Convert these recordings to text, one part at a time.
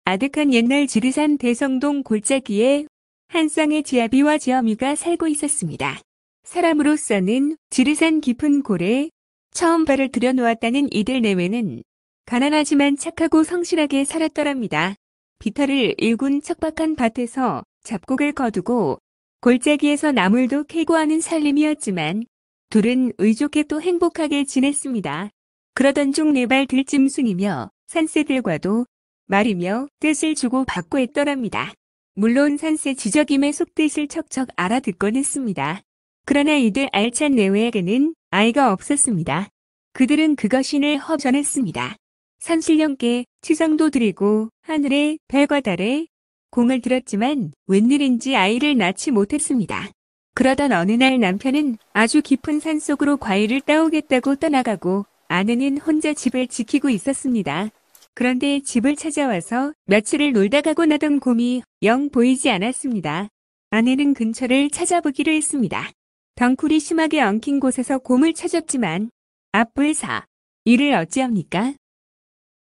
아득한 옛날 지리산 대성동 골짜기에 한 쌍의 지아비와 지어미가 살고 있었습니다. 사람으로서는 지리산 깊은 골에 처음 발을 들여놓았다는 이들 내외는 가난하지만 착하고 성실하게 살았더랍니다. 비탈을 일군 척박한 밭에서 잡곡을 거두고 골짜기에서 나물도 캐고 하는 살림이었지만 둘은 의좋게 또 행복하게 지냈습니다. 그러던 중 네 발 들짐승이며 산새들과도 말이며 뜻을 주고 받고 했더랍니다. 물론 산새 지적임의 속뜻을 척척 알아듣곤 했습니다. 그러나 이들 알찬 내외에게는 아이가 없었습니다. 그들은 그것인을 허전했습니다. 산신령께 치성도 드리고 하늘에 별과 달에 공을 들었지만 웬일인지 아이를 낳지 못했습니다. 그러던 어느 날 남편은 아주 깊은 산속으로 과일을 따오겠다고 떠나가고 아내는 혼자 집을 지키고 있었습니다. 그런데 집을 찾아와서 며칠을 놀다 가고 나던 곰이 영 보이지 않았습니다. 아내는 근처를 찾아보기로 했습니다. 덩굴이 심하게 엉킨 곳에서 곰을 찾았지만 앞불사, 이를 어찌합니까?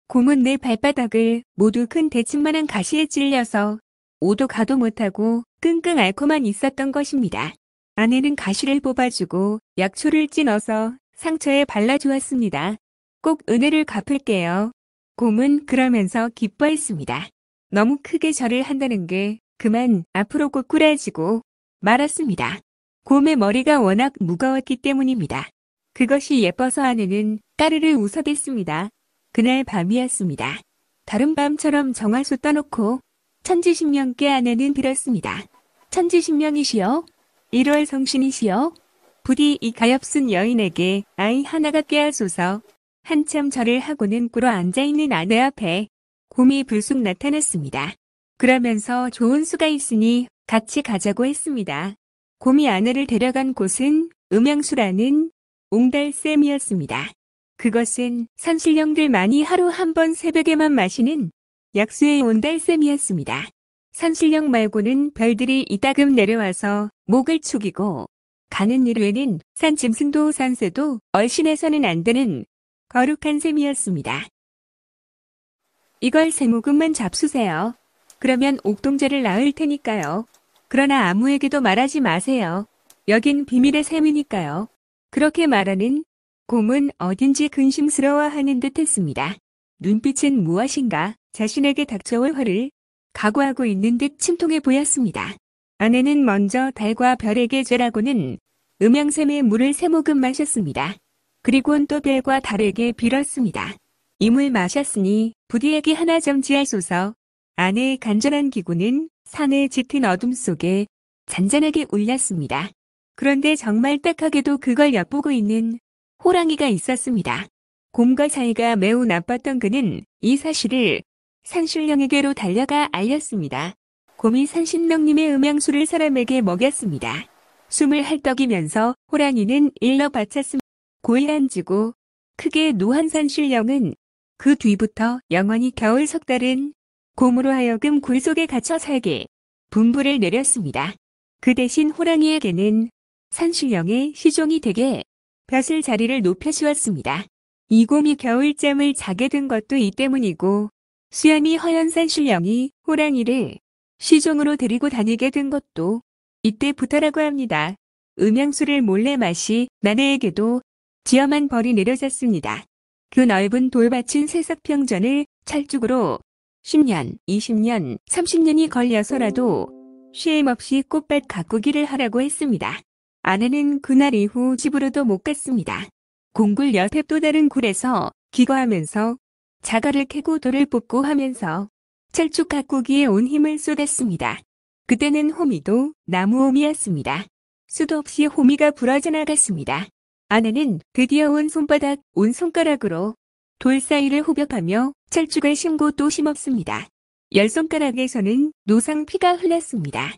곰은 내 발바닥을 모두 큰 대침만한 가시에 찔려서 오도 가도 못하고 끙끙 앓고만 있었던 것입니다. 아내는 가시를 뽑아주고 약초를 찐어서 상처에 발라주었습니다. 꼭 은혜를 갚을게요. 곰은 그러면서 기뻐했습니다. 너무 크게 절을 한다는 게 그만 앞으로 꼬꾸라지고 말았습니다. 곰의 머리가 워낙 무거웠기 때문입니다. 그것이 예뻐서 아내는 까르르 웃어댔습니다. 그날 밤이었습니다. 다른 밤처럼 정화수 떠놓고 천지신명께 아내는 빌었습니다. 천지신명이시여, 1월 성신이시여, 부디 이 가엾은 여인에게 아이 하나가 깨하소서. 한참 절을 하고는 꿇어 앉아있는 아내 앞에 곰이 불쑥 나타났습니다. 그러면서 좋은 수가 있으니 같이 가자고 했습니다. 곰이 아내를 데려간 곳은 음양수라는 옹달샘이었습니다. 그것은 산신령들만이 하루 한 번 새벽에만 마시는 약수의 온달샘이었습니다. 산신령 말고는 별들이 이따금 내려와서 목을 축이고 가는 일외는 산짐승도 산새도 얼씬해서는 안 되는 거룩한 셈이었습니다. 이걸 세모금만 잡수세요. 그러면 옥동자를 낳을 테니까요. 그러나 아무에게도 말하지 마세요. 여긴 비밀의 셈이니까요. 그렇게 말하는 곰은 어딘지 근심스러워하는 듯 했습니다. 눈빛은 무엇인가 자신에게 닥쳐올 화를 각오하고 있는 듯 침통해 보였습니다. 아내는 먼저 달과 별에게 죄라고는 음양샘의 물을 세모금 마셨습니다. 그리고는 또 별과 달에게 빌었습니다. 이 물 마셨으니 부디 애기 하나 점지하소서. 아내의 간절한 기구는 산의 짙은 어둠 속에 잔잔하게 울렸습니다. 그런데 정말 딱하게도 그걸 엿보고 있는 호랑이가 있었습니다. 곰과 사이가 매우 나빴던 그는 이 사실을 산신령에게로 달려가 알렸습니다. 곰이 산신령님의 음양수를 사람에게 먹였습니다. 숨을 헐떡이면서 호랑이는 일러 바쳤습니다. 고이 앉고 크게 노한 산신령은 그 뒤부터 영원히 겨울 석 달은 곰으로 하여금 굴 속에 갇혀 살게 분부를 내렸습니다. 그 대신 호랑이에게는 산신령의 시종이 되게 벼슬 자리를 높여주었습니다. 이 곰이 겨울잠을 자게 된 것도 이 때문이고 수염이 허연 산신령이 호랑이를 시종으로 데리고 다니게 된 것도 이때부터라고 합니다. 음양수를 몰래 마시 나네에게도 지엄한 벌이 내려졌습니다. 그 넓은 돌밭은 세석평전을 철쭉으로 10년, 20년, 30년이 걸려서라도 쉼없이 꽃밭 가꾸기를 하라고 했습니다. 아내는 그날 이후 집으로도 못 갔습니다. 공굴 옆에 또 다른 굴에서 기거하면서 자갈을 캐고 돌을 뽑고 하면서 철쭉 가꾸기에 온 힘을 쏟았습니다. 그때는 호미도 나무호미였습니다. 수도 없이 호미가 부러져 나갔습니다. 아내는 드디어 온 손바닥, 온 손가락으로 돌 사이를 호벽하며 철쭉을 심고 또 심었습니다. 10손가락에서는 노상 피가 흘렀습니다.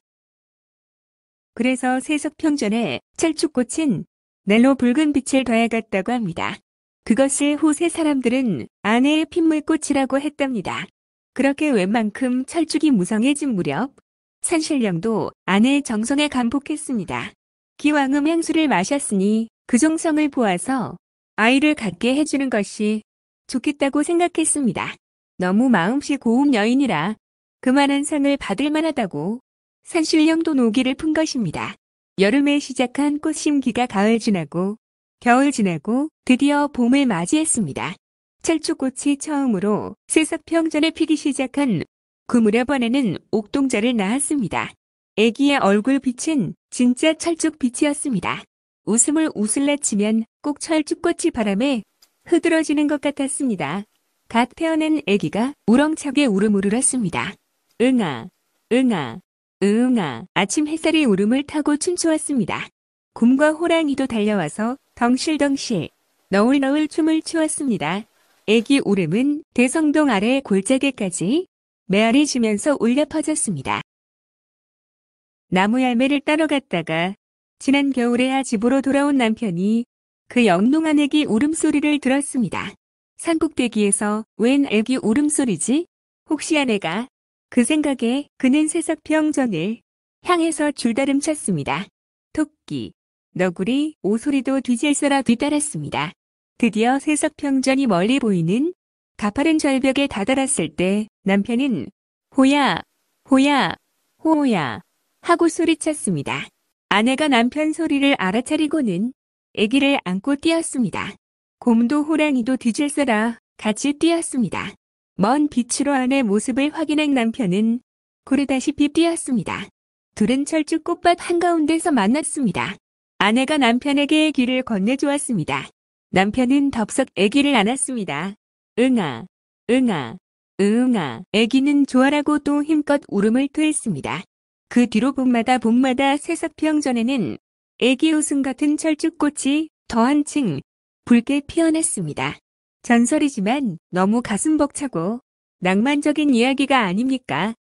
그래서 세석평전에 철쭉꽃은 넬로 붉은 빛을 더해갔다고 합니다. 그것을 후세 사람들은 아내의 핏물꽃이라고 했답니다. 그렇게 웬만큼 철쭉이 무성해진 무렵 산신령도 아내의 정성에 감복했습니다. 기왕 음양수를 마셨으니 그 정성을 보아서 아이를 갖게 해주는 것이 좋겠다고 생각했습니다. 너무 마음씨 고운 여인이라 그만한 상을 받을 만하다고 산신령도 노기를 푼 것입니다. 여름에 시작한 꽃 심기가 가을 지나고 겨울 지나고 드디어 봄을 맞이했습니다. 철쭉꽃이 처음으로 세석평전에 피기 시작한 그 무렵안에는 옥동자를 낳았습니다. 아기의 얼굴빛은 진짜 철쭉빛이었습니다. 웃음을 웃을래치면 꼭 철쭉꽃이 바람에 흐드러지는 것 같았습니다. 갓 태어난 아기가 우렁차게 울음을 울었습니다. 응아, 응아, 응아. 아침 햇살이 울음을 타고 춤추었습니다. 곰과 호랑이도 달려와서 덩실덩실 너울너울 춤을 추었습니다. 아기 울음은 대성동 아래 골짜기까지 메아리 지면서 울려 퍼졌습니다. 나무 열매를 따러 갔다가 지난 겨울에야 집으로 돌아온 남편이 그 영롱한 아기 울음소리를 들었습니다. 산꼭대기에서 웬 아기 울음소리지? 혹시 아내가? 그 생각에 그는 세석평전을 향해서 줄다름 쳤습니다. 토끼, 너구리, 오소리도 뒤질서라 뒤따랐습니다. 드디어 세석평전이 멀리 보이는 가파른 절벽에 다다랐을 때 남편은 호야, 호야, 호야 하고 소리쳤습니다. 아내가 남편 소리를 알아차리고는 아기를 안고 뛰었습니다. 곰도 호랑이도 뒤질서라 같이 뛰었습니다. 먼 빛으로 아내 모습을 확인한 남편은 고르다시피 뛰었습니다. 둘은 철쭉 꽃밭 한가운데서 만났습니다. 아내가 남편에게 아기를 건네주었습니다. 남편은 덥석 아기를 안았습니다. 응아, 응아, 응아. 아기는 좋아라고 또 힘껏 울음을 토했습니다. 그 뒤로 봄마다 세석평전에는 아기 웃음 같은 철쭉꽃이 더 한층 붉게 피어났습니다. 전설이지만 너무 가슴 벅차고 낭만적인 이야기가 아닙니까?